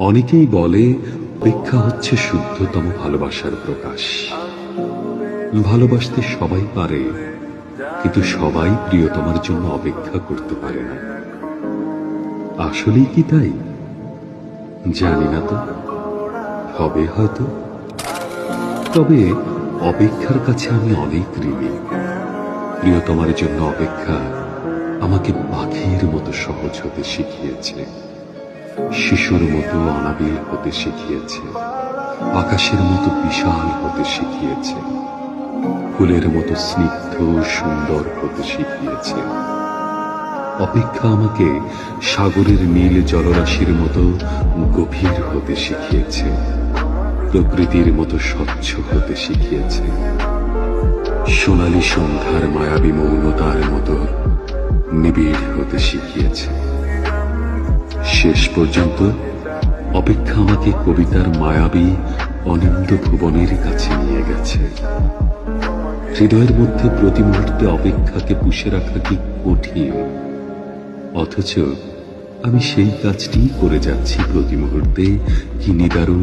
অনেকেই বলে অপেক্ষা হচ্ছে শুদ্ধতম ভালোবাসার প্রকাশ। ভালোবাসতে সবাই পারে, কিন্তু সবাই প্রিয়তমার জন্য অপেক্ষা করতে পারে না। আসলেই কি তাই? জানি না তো, হবে হয়তো। তবে অপেক্ষার কাছে আমি অনেক ঋণী। প্রিয়তমার জন্য অপেক্ষা আমাকে পাখির মতো সহজ হতে শিখিয়েছে, শিশুর মতো অনাবিল হতে শিখিয়েছে, আকাশের মতো বিশাল হতে শিখিয়েছে, ফুলের মতো স্নিগ্ধ সুন্দর হতে শিখিয়েছে। অপেক্ষা আমাকে সাগরের নীল জলরাশির মতো গভীর হতে শিখিয়েছে, প্রকৃতির মতো স্বচ্ছ হতে শিখিয়েছে, সোনালী সন্ধ্যার মায়াবী মৌনতার মতো নিবিড় হতে শিখিয়েছে। শেষ পর্যন্ত অপেক্ষা আমাকে কবিতার মায়াবী অনিন্দ ভুবনের কাছে নিয়ে গেছে। হৃদয়ের মধ্যে প্রতি মুহূর্তে অপেক্ষাকে পুষে রাখা কি কঠিন, অথচ আমি সেই কাজটি করে যাচ্ছি প্রতি মুহূর্তে। কি নিদারুণ